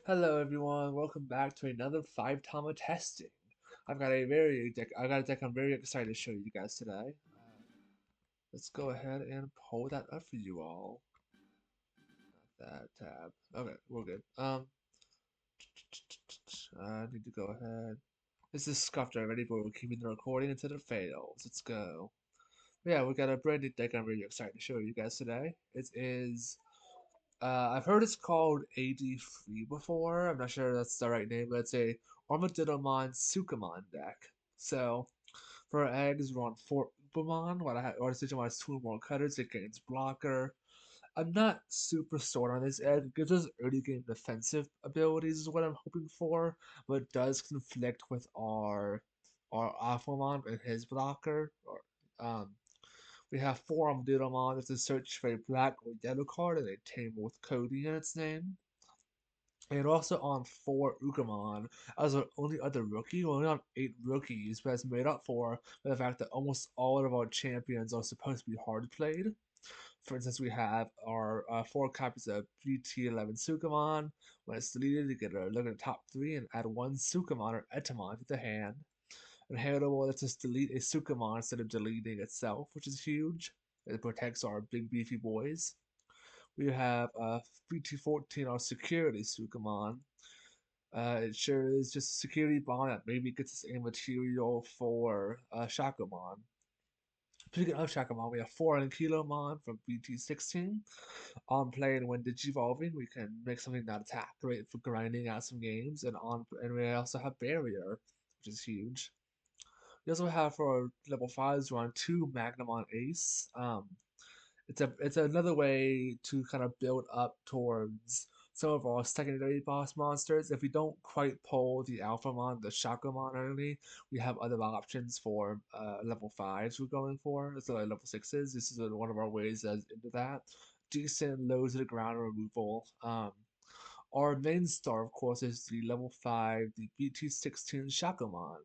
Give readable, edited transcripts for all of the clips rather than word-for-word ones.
Hello everyone, welcome back to another 5 tama testing. I got a deck I'm very excited to show you guys today. Let's go ahead and pull that up for you all. Not that tab. Okay, we're good. I need to go ahead. This is scuffed already, but we're keeping the recording until it fails. Let's go. Yeah, we got a brand new deck I'm really excited to show you guys today. It is I've heard it's called AD3 before. I'm not sure that's the right name, but it's a Armadillomon Sukamon deck. So, for our eggs, we're on 4 Upamon. What Digimon has 2 or more cutters, it gains blocker. I'm not super sold on this egg. It gives us early game defensive abilities, is what I'm hoping for, but it does conflict with our Alphamon and his blocker. We have 4 Armadillomon. It's a search for a black or yellow card and a tame with Cody in its name. And also on 4 Ukamon as our only other rookie. We're only on 8 rookies, but it's made up for by the fact that almost all of our champions are supposed to be hard played. For instance, we have our 4 copies of BT11 Sukamon. When it's deleted, you get a look at the top 3 and add 1 Sukamon or Etamon to the hand. Inheritable lets us delete a Sukamon instead of deleting itself, which is huge. It protects our big beefy boys. We have BT14, our security Sukamon. It sure is just a security bond that maybe gets us a material for Shakamon. Speaking of Shakamon, we have 4 Ankylomon from BT16. On play and when digivolving, we can make something not attack, great for grinding out some games. And we also have Barrier, which is huge. We also have for level 5s, we're on 2 Magnamon Ace. It's another way to kind of build up towards some of our secondary boss monsters. If we don't quite pull the Alphamon, the Shakamon early, we have other options for level 5s we're going for. So like level 6s. This is one of our ways as into that. Decent low to the ground removal. Our main star, of course, is the level 5, the BT16 Shakamon.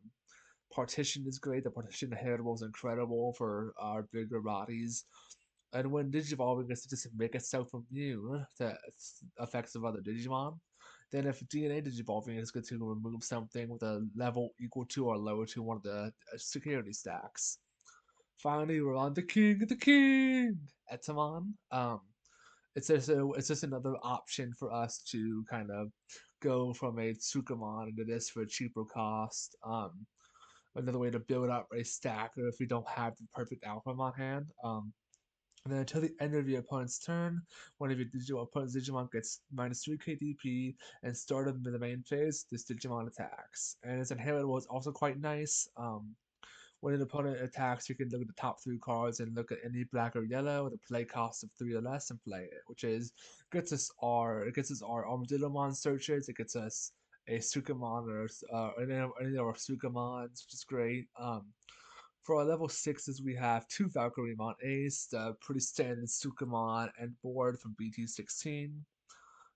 Partition is great. The partition inheritable is incredible for our bigger bodies. And when digivolving is to just make itself immune to effects of other Digimon, then if DNA digivolving is going to remove something with a level equal to or lower to one of the security stacks. Finally, we're on the king, Etamon. It's just another option for us to kind of go from a Tsukamon into this for a cheaper cost. Another way to build up a stack if we don't have the perfect Alpha on hand. And then until the end of your opponent's turn, one of your opponent's Digimon gets minus 3 KDP, and start of the main phase, this Digimon attacks. And its inheritable is also quite nice. When an opponent attacks, you can look at the top 3 cards and look at any black or yellow with a play cost of 3 or less and play it, which is it gets us our Armadillomon searches, it gets us a Sukamon or any of our Sukamons, which is great. For our level 6s, we have 2 Valkyremon Ace, the pretty standard Sukamon and board from BT16.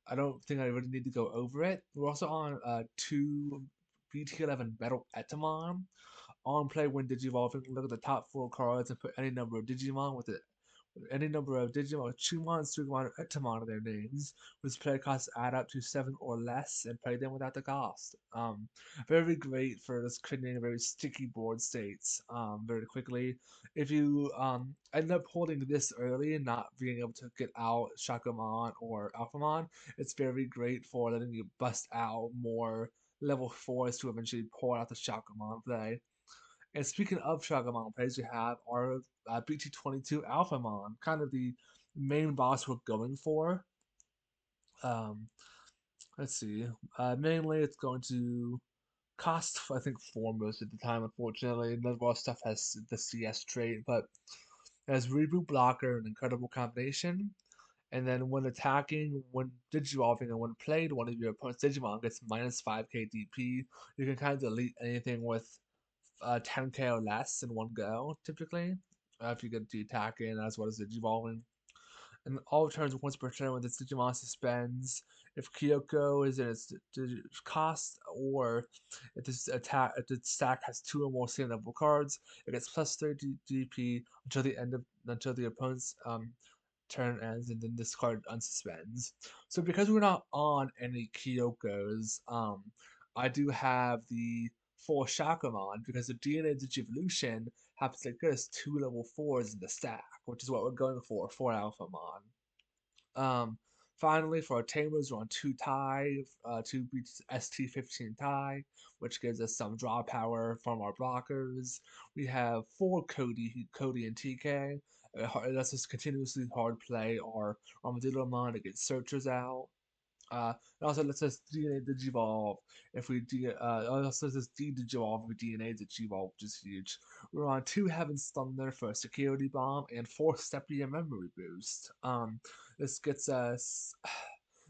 I don't think I really need to go over it. We're also on 2 BT11 Metal Etamon. On play when digivolving, look at the top 4 cards and put any number of Digimon with it. Any number of Digimon, Chumon, Sugamon, or Etamon in their names, whose play costs add up to 7 or less, and play them without the cost. Very great for just creating very sticky board states very quickly. If you end up holding this early and not being able to get out Shakamon or Alphamon, it's very great for letting you bust out more level 4s to eventually pull out the Shakamon play. And speaking of Shagamon plays, we have our BT22 Alphamon, kind of the main boss we're going for. Um, let's see. Mainly, it's going to cost, I think, 4 most of the time, unfortunately. None of our stuff has the CS trait, but it has Reboot Blocker, an incredible combination. And then when attacking, when digivolving, and when played, one of your opponent's Digimon gets minus 5k DP. You can kind of delete anything with 10k or less in one go, typically, if you get the attack in as well as digivolving. And all turns once per turn when this Digimon suspends. If Kyoko is in its cost, or if the stack has 2 or more same level cards, it gets plus 30 DP until the opponent's turn ends and then discard unsuspends. So because we're not on any Kyokos, I do have the four Shakamon because the DNA Digivolution happens to get us two level fours in the stack, which is what we're going for Alphamon. Um, Finally, for our tamers, we're on two tie, two beats ST15 tie, which gives us some draw power from our blockers. We have four Cody and TK. It lets us continuously hard play our Armadillomon to get searchers out. It also lets us DNA digivolve if we also lets us digivolve if we DNA digivolve, which is huge. We're on two Heaven's Thunder for a security bomb and four Sepia memory boost. This gets us.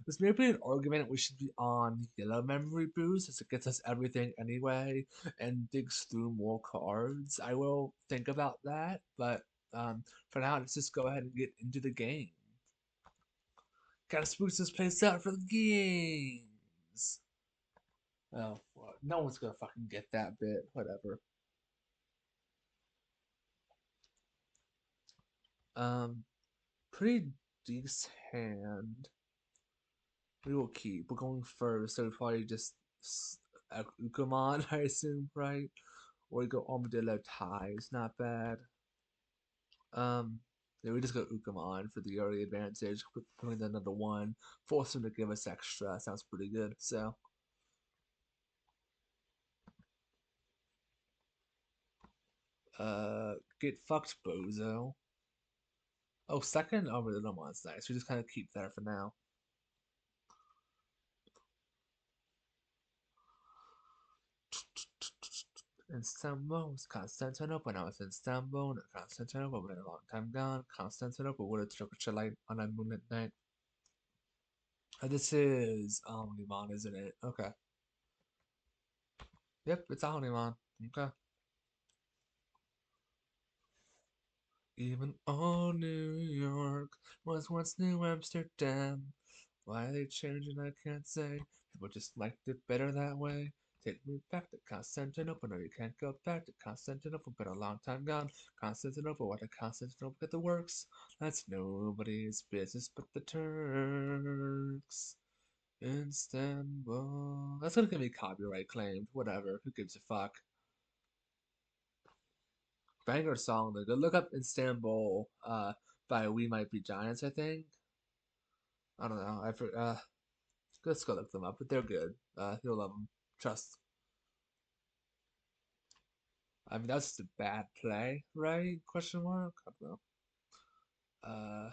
This may be an argument we should be on yellow memory boost as it gets us everything anyway and digs through more cards. I will think about that, but for now, let's just go ahead and get into the game. Gotta spruce this place up for the games. Oh, well, no one's gonna fucking get that bit. Whatever. Um, Pretty decent hand. We will keep. We're going first, so we probably just Ukamon, I assume, right? Or we go Armadillo ties. Not bad. Um, yeah, we just go Ukamon for the early advantage. Putting another one, force him to give us extra. Sounds pretty good. So. Get fucked, bozo. Oh, second? Oh, really, no one's nice. We just kind of keep that for now. Istanbul was Constantinople when I was in Istanbul. Constantinople been a long time gone. Constantinople would have took a light on a moonlit night. This is Omnimon, isn't it? Okay. Yep, it's Omnimon. Okay. Even old New York was once New Amsterdam. Why they changed it, I can't say. People just liked it better that way. Take me back to Constantinople. No, you can't go back to Constantinople. Been a long time gone. Constantinople, why did Constantinople get the works? That's nobody's business but the Turks. Istanbul. That's gonna get me copyright claimed. Whatever. Who gives a fuck? Banger song. Though. Go look up Istanbul. By We Might Be Giants. I think. I don't know. Let's go look them up, but they're good. You'll love them. Trust. I mean, that's just a bad play, right? Question mark. I don't know.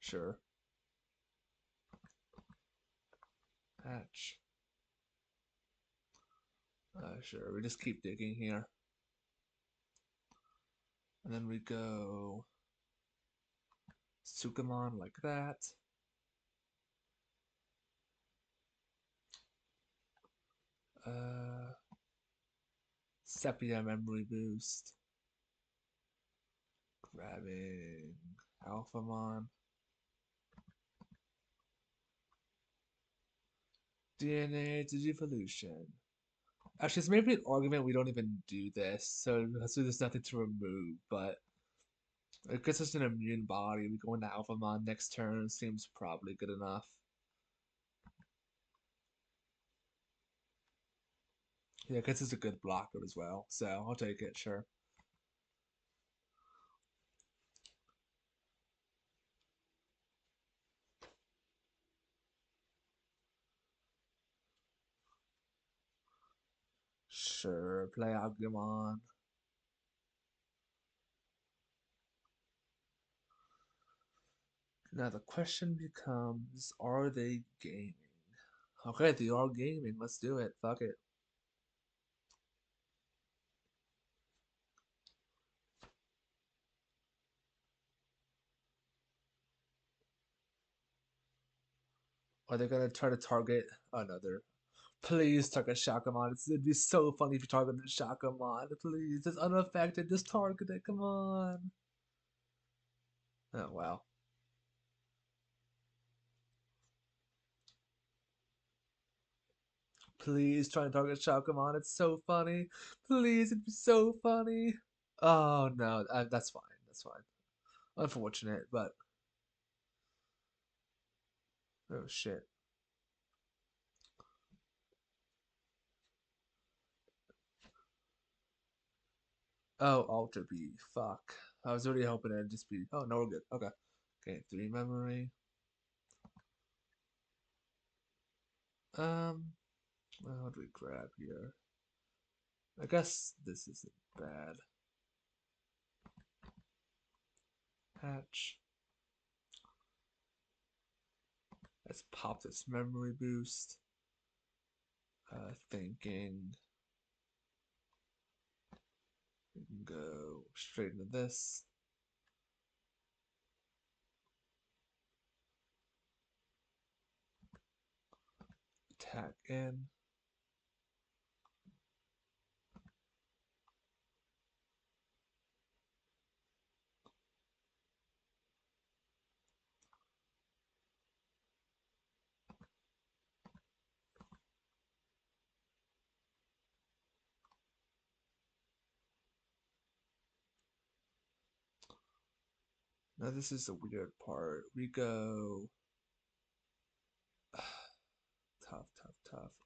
Sure. Patch. Sure. We just keep digging here, and then we go Sukamon like that. Uh, Sepia memory boost. Grabbing Alphamon. DNA Digivolution. Actually, it's maybe an argument we don't even do this, so there's nothing to remove, but it gets us an immune body. We go into Alphamon next turn, seems probably good enough. Yeah, because it's a good blocker as well, so I'll take it, sure. Sure, play Agumon. Now the question becomes, are they gaming? Okay, they are gaming. Let's do it. Fuck it. Are they gonna try to target another? Please target Shakamon. It'd be so funny if you targeted Shakamon. Please, it's unaffected. Just target it. Come on. Oh wow. Please try and target Shakamon. It's so funny. Please, it'd be so funny. Oh no, that's fine. That's fine. Unfortunate, but Oh shit. Oh, Ultra B. Fuck. I was really hoping it'd just be. Oh no, we're good. Okay. Okay, 3 memory. Um, what do we grab here? I guess this isn't bad. Patch. Let's pop this memory boost. Thinking we can go straight into this. Attack in. Now this is the weird part. We go tough, tough,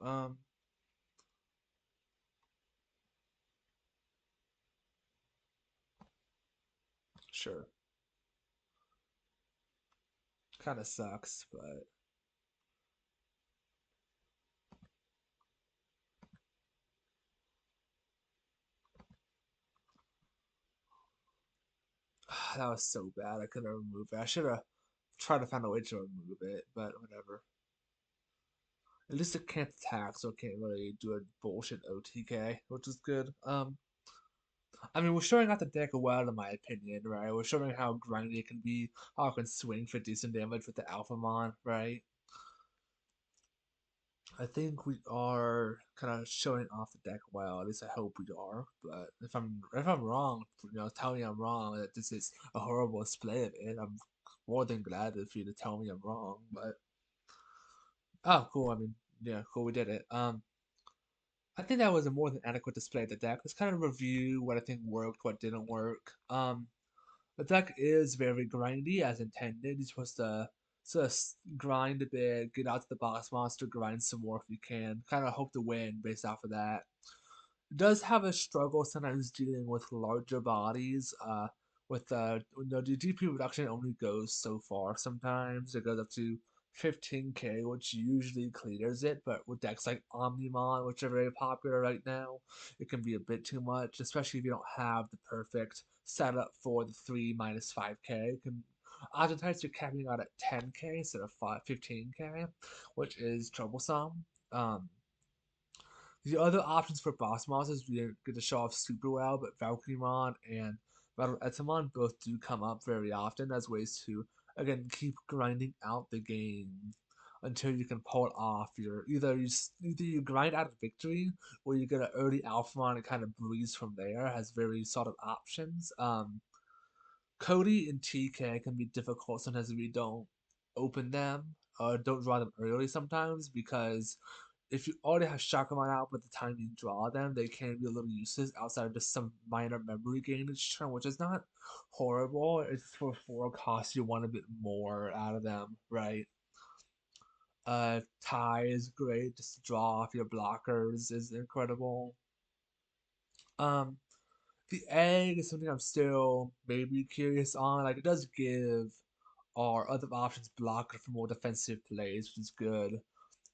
tough. Sure. Kind of sucks, but that was so bad. I couldn't remove it. I should have tried to find a way to remove it, but whatever. At least it can't attack, so it can't really do a bullshit OTK, which is good. I mean, we're showing out the deck well, in my opinion, right? We're showing how grindy it can be, how it can swing for decent damage with the AlphaSukamon, right? I think we are kind of showing off the deck well. At least I hope we are. But if I'm wrong, tell me I'm wrong. That this is a horrible display of it. I'm more than glad for you to tell me I'm wrong. But oh, cool. I mean, yeah, cool. We did it. I think that was a more than adequate display of the deck. Let's kind of review what I think worked, what didn't work. The deck is very grindy as intended. You're supposed to just grind a bit, get out to the boss monster, grind some more if you can. Kind of hope to win based off of that. It does have a struggle sometimes dealing with larger bodies. With the DP reduction only goes so far. Sometimes it goes up to 15k, which usually clears it. But with decks like Omnimon, which are very popular right now, it can be a bit too much, especially if you don't have the perfect setup for the 3 minus 5k. It can oftentimes you're capping out at 10k instead of 15k, which is troublesome. The other options for boss monsters we didn't get to show off super well, but Valkyrieon and Battle Etamon both do come up very often as ways to again keep grinding out the game until you can pull it off. Either you grind out a victory or you get an early Alphamon and kind of breeze from there. Has very solid options. Cody and TK can be difficult sometimes if you don't open them or don't draw them early sometimes because if you already have Shakamon out by the time you draw them, they can be a little useless outside of just some minor memory gain each turn, which is not horrible. It's for 4 costs you want a bit more out of them, right? Tie is great, just to draw off your blockers is incredible. Um, the egg is something I'm still maybe curious on. Like it does give our other options blocker for more defensive plays, which is good.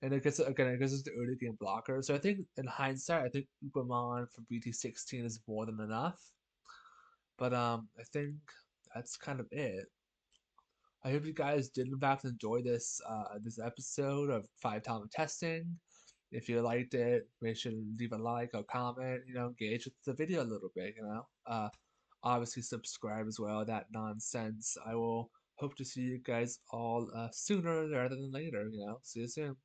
And it gets us the early game blocker. So I think in hindsight, I think Upamon from BT16 is more than enough. But I think that's kind of it. I hope you guys did in fact enjoy this episode of 5 Tama testing. If you liked it, make sure to leave a like or comment, engage with the video a little bit. Obviously subscribe as well, that nonsense. I will hope to see you guys all sooner rather than later, See you soon.